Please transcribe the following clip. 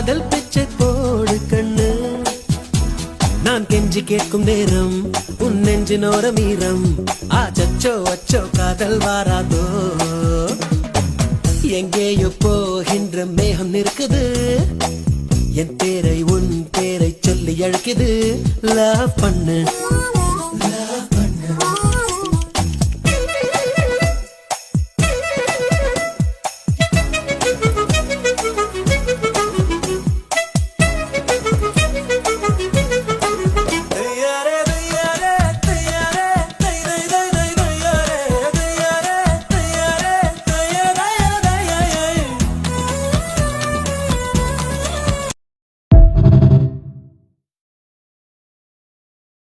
காதல் பிச்சை போடு கண்ணு நான் கெஞ்சி கேட்கும் நேரம் உன் நெஞ்சினோர மீரம் ஆச்சோ அச்சோ காதல் வாராதோ எங்கேயோ போகின்ற மேகம் இருக்குது என் பேரை உன் பேரை சொல்லி அழைக்குது லவ் பண்ணு